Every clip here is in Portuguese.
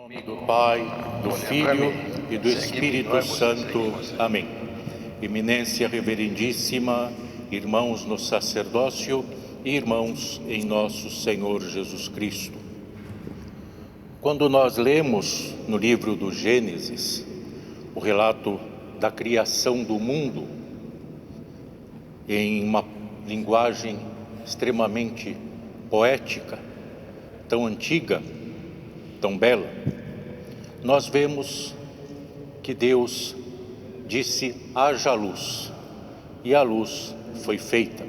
nome do Pai, do Filho e do Espírito Santo. Amém. Eminência reverendíssima, irmãos no sacerdócio e irmãos em nosso Senhor Jesus Cristo. Quando nós lemos no livro do Gênesis o relato da criação do mundo em uma linguagem extremamente poética, tão antiga, tão bela, nós vemos que Deus disse: haja luz, e a luz foi feita,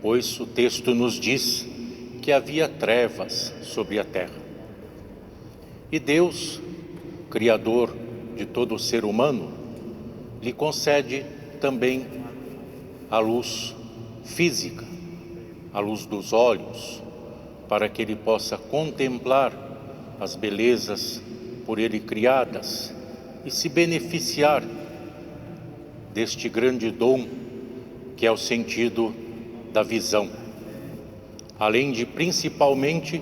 pois o texto nos diz que havia trevas sobre a terra. E Deus, Criador de todo ser humano, lhe concede também a luz física, a luz dos olhos, para que ele possa contemplar as belezas por ele criadas e se beneficiar deste grande dom que é o sentido da visão, além de principalmente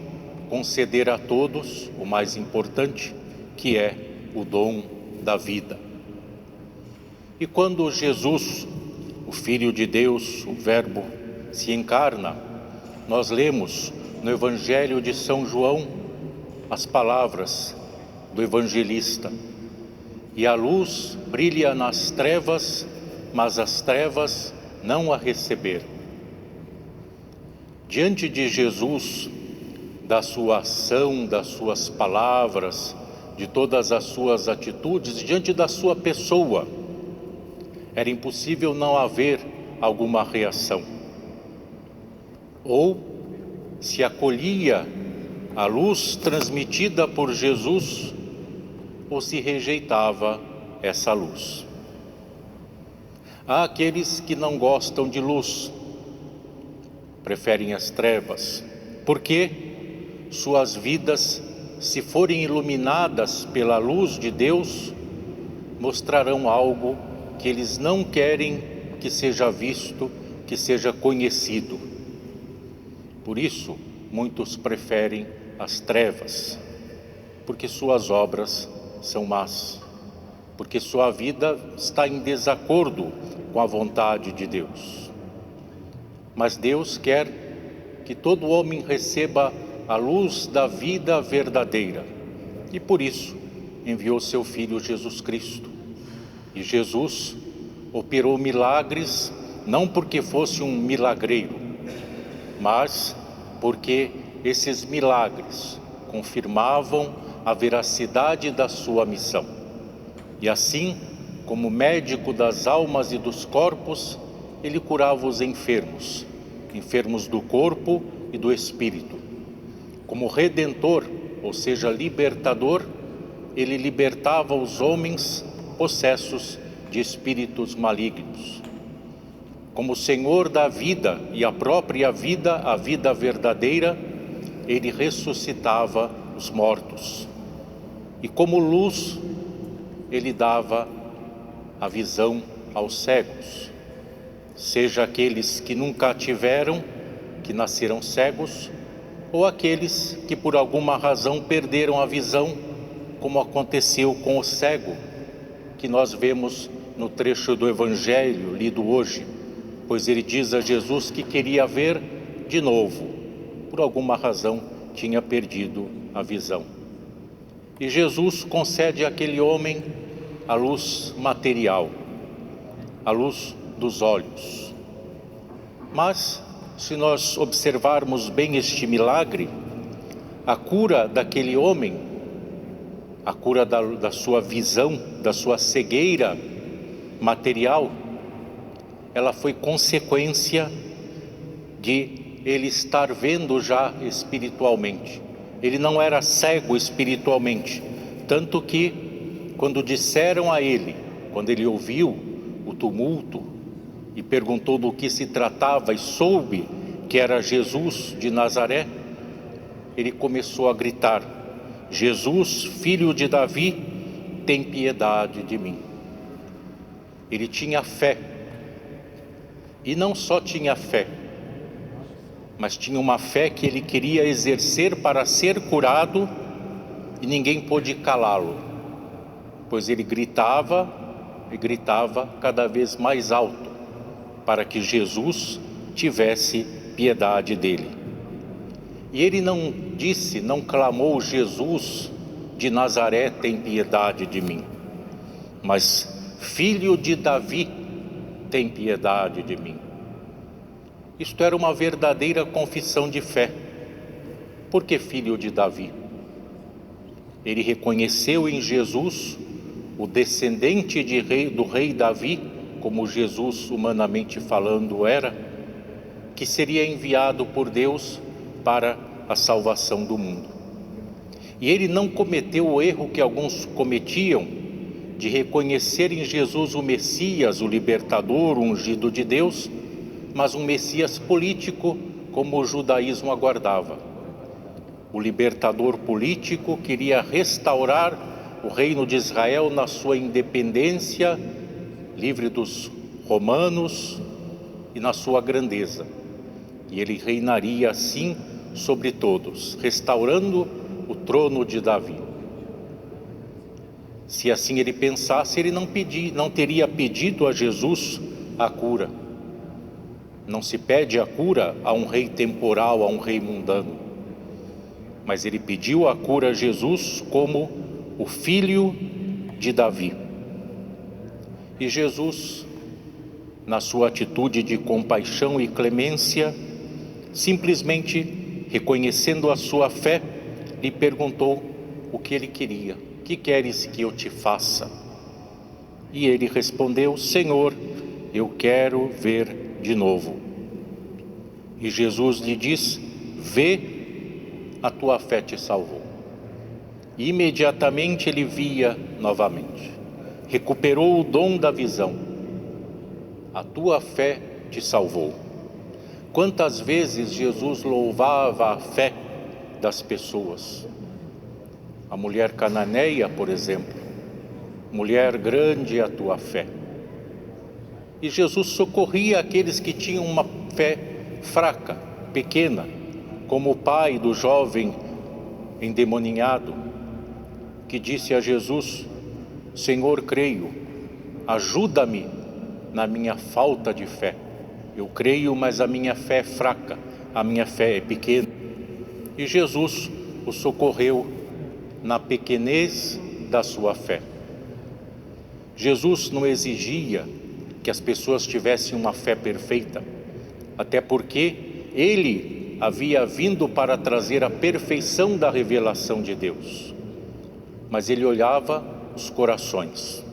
conceder a todos o mais importante, que é o dom da vida. E quando Jesus, o Filho de Deus, o Verbo, se encarna, nós lemos no Evangelho de São João as palavras do evangelista: e a luz brilha nas trevas, mas as trevas não a receberam. Diante de Jesus, da sua ação, das suas palavras, de todas as suas atitudes, diante da sua pessoa, era impossível não haver alguma reação. Ou se acolhia a luz transmitida por Jesus, ou se rejeitava essa luz. Há aqueles que não gostam de luz, preferem as trevas, porque suas vidas, se forem iluminadas pela luz de Deus, mostrarão algo que eles não querem que seja visto, que seja conhecido. Por isso, muitos preferem as trevas, porque suas obras são más, porque sua vida está em desacordo com a vontade de Deus. Mas Deus quer que todo homem receba a luz da vida verdadeira, e por isso enviou seu Filho Jesus Cristo. E Jesus operou milagres, não porque fosse um milagreiro, mas porque esses milagres confirmavam a veracidade da sua missão. E assim, como médico das almas e dos corpos, ele curava os enfermos, enfermos do corpo e do espírito. Como redentor, ou seja, libertador, ele libertava os homens possessos de espíritos malignos. Como Senhor da vida e a própria vida, a vida verdadeira, ele ressuscitava os mortos. E como luz, ele dava a visão aos cegos, seja aqueles que nunca a tiveram, que nasceram cegos, ou aqueles que por alguma razão perderam a visão, como aconteceu com o cego, que nós vemos no trecho do Evangelho lido hoje, pois ele diz a Jesus que queria ver de novo, por alguma razão tinha perdido a visão. E Jesus concede àquele homem a luz material, a luz dos olhos. Mas, se nós observarmos bem este milagre, a cura daquele homem, a cura da sua visão, da sua cegueira material, ela foi consequência de ele estar vendo já espiritualmente. Ele não era cego espiritualmente, tanto que quando disseram a ele, quando ele ouviu o tumulto e perguntou do que se tratava e soube que era Jesus de Nazaré, ele começou a gritar: Jesus, filho de Davi, tem piedade de mim. Ele tinha fé, e não só tinha fé, mas tinha uma fé que ele queria exercer para ser curado e ninguém pôde calá-lo, pois ele gritava e gritava cada vez mais alto, para que Jesus tivesse piedade dele. E ele não disse, não clamou: Jesus de Nazaré, tem piedade de mim, mas Filho de Davi, tem piedade de mim. Isto era uma verdadeira confissão de fé. Por que filho de Davi? Ele reconheceu em Jesus o descendente do rei Davi, como Jesus, humanamente falando, era, que seria enviado por Deus para a salvação do mundo. E ele não cometeu o erro que alguns cometiam, de reconhecer em Jesus o Messias, o libertador, o ungido de Deus, mas um Messias político, como o judaísmo aguardava. O libertador político queria restaurar o reino de Israel na sua independência, livre dos romanos, e na sua grandeza. E ele reinaria assim sobre todos, restaurando o trono de Davi. Se assim ele pensasse, ele não teria pedido a Jesus a cura. Não se pede a cura a um rei temporal, a um rei mundano. Mas ele pediu a cura a Jesus como o filho de Davi. E Jesus, na sua atitude de compaixão e clemência, simplesmente reconhecendo a sua fé, lhe perguntou o que ele queria. Que queres que eu te faça? E ele respondeu: Senhor, eu quero ver de novo. E Jesus lhe diz: vê, a tua fé te salvou. E imediatamente ele via novamente, recuperou o dom da visão. A tua fé te salvou. Quantas vezes Jesus louvava a fé das pessoas? A mulher cananeia, por exemplo: mulher, grande é a tua fé. E Jesus socorria aqueles que tinham uma fé fraca, pequena, como o pai do jovem endemoninhado, que disse a Jesus: Senhor, creio, ajuda-me na minha falta de fé. Eu creio, mas a minha fé é fraca, a minha fé é pequena. E Jesus o socorreu na pequenez da sua fé. Jesus não exigia que as pessoas tivessem uma fé perfeita, até porque ele havia vindo para trazer a perfeição da revelação de Deus. Mas ele olhava os corações,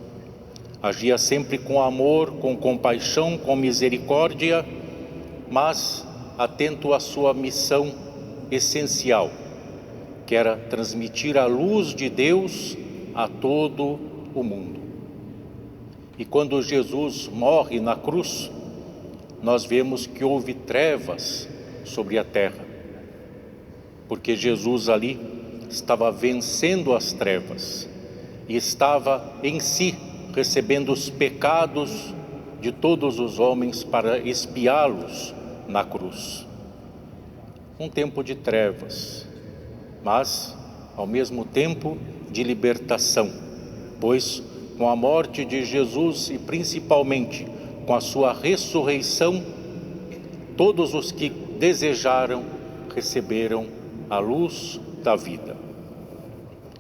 agia sempre com amor, com compaixão, com misericórdia, mas atento à sua missão essencial, que era transmitir a luz de Deus a todo o mundo. E quando Jesus morre na cruz, nós vemos que houve trevas sobre a terra, porque Jesus ali estava vencendo as trevas e estava em si recebendo os pecados de todos os homens para expiá-los na cruz. Um tempo de trevas, mas ao mesmo tempo de libertação, pois com a morte de Jesus e principalmente com a sua ressurreição, todos os que desejaram receberam a luz da vida.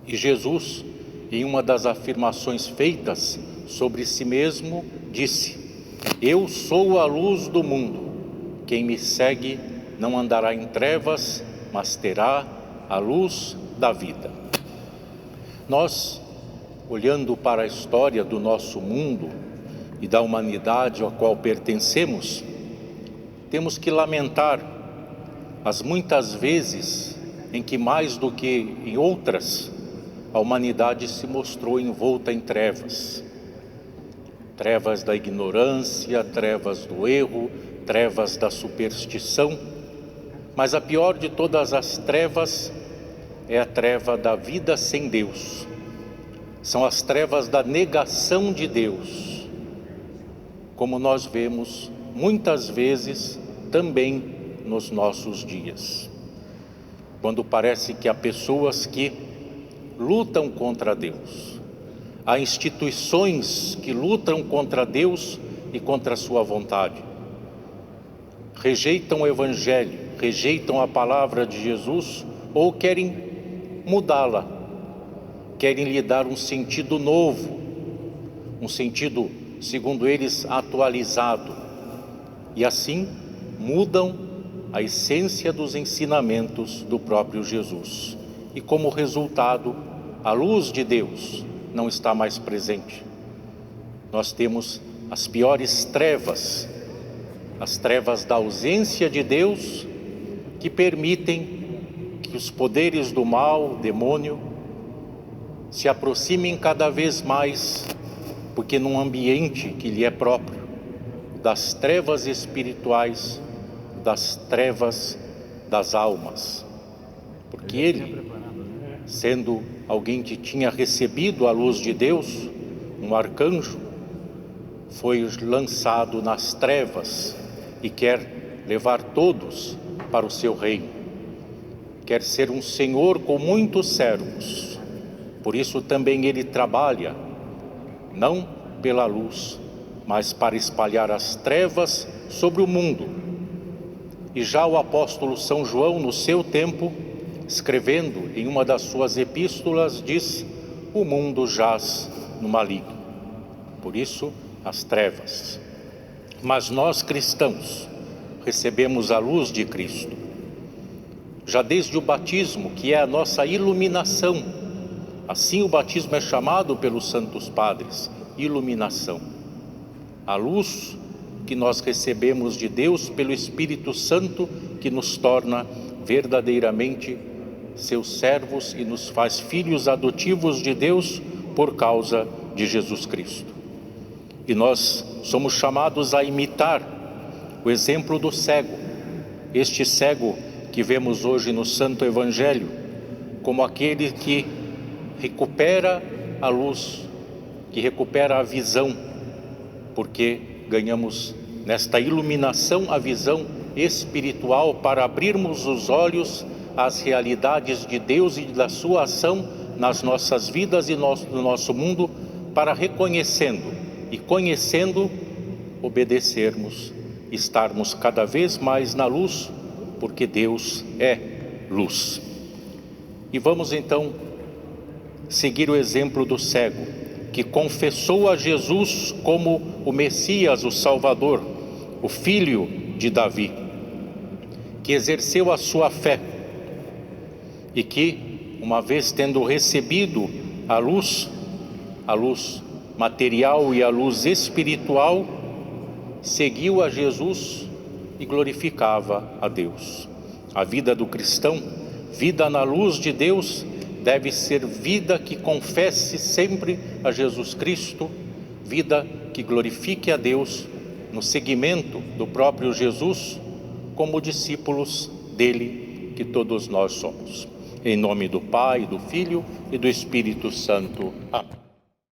E Jesus, em uma das afirmações feitas sobre si mesmo, disse: eu sou a luz do mundo, quem me segue não andará em trevas, mas terá a luz da vida. Nós, olhando para a história do nosso mundo e da humanidade a qual pertencemos, temos que lamentar as muitas vezes em que, mais do que em outras, a humanidade se mostrou envolta em trevas. Trevas da ignorância, trevas do erro, trevas da superstição. Mas a pior de todas as trevas é a treva da vida sem Deus. São as trevas da negação de Deus, como nós vemos muitas vezes também nos nossos dias. Quando parece que há pessoas que lutam contra Deus. Há instituições que lutam contra Deus e contra a sua vontade. Rejeitam o Evangelho, rejeitam a palavra de Jesus ou querem mudá-la, querem lhe dar um sentido novo, um sentido, segundo eles, atualizado. E assim mudam a essência dos ensinamentos do próprio Jesus. E como resultado, a luz de Deus não está mais presente. Nós temos as piores trevas, as trevas da ausência de Deus, que permitem que os poderes do mal, o demônio, se aproximem cada vez mais, porque num ambiente que lhe é próprio, das trevas espirituais, das trevas das almas. Porque ele, sendo alguém que tinha recebido a luz de Deus, um arcanjo, foi lançado nas trevas e quer levar todos para o seu reino. Quer ser um senhor com muitos servos. Por isso também ele trabalha, não pela luz, mas para espalhar as trevas sobre o mundo. E já o apóstolo São João, no seu tempo, escrevendo em uma das suas epístolas, diz: o mundo jaz no maligno. Por isso, as trevas. Mas nós cristãos recebemos a luz de Cristo. Já desde o batismo, que é a nossa iluminação. Assim o batismo é chamado pelos santos padres, iluminação. A luz que nós recebemos de Deus pelo Espírito Santo, que nos torna verdadeiramente seus servos e nos faz filhos adotivos de Deus por causa de Jesus Cristo. E nós somos chamados a imitar o exemplo do cego. Este cego que vemos hoje no Santo Evangelho, como aquele que recupera a luz, que recupera a visão, porque ganhamos nesta iluminação a visão espiritual para abrirmos os olhos às realidades de Deus e da sua ação nas nossas vidas e no nosso mundo, para reconhecendo e conhecendo, obedecermos, estarmos cada vez mais na luz, porque Deus é luz. E vamos então seguir o exemplo do cego, que confessou a Jesus como o Messias, o Salvador, o Filho de Davi, que exerceu a sua fé e que, uma vez tendo recebido a luz material e a luz espiritual, seguiu a Jesus e glorificava a Deus. A vida do cristão, vida na luz de Deus, deve ser vida que confesse sempre a Jesus Cristo, vida que glorifique a Deus no seguimento do próprio Jesus, como discípulos dele que todos nós somos. Em nome do Pai, do Filho e do Espírito Santo. Amém.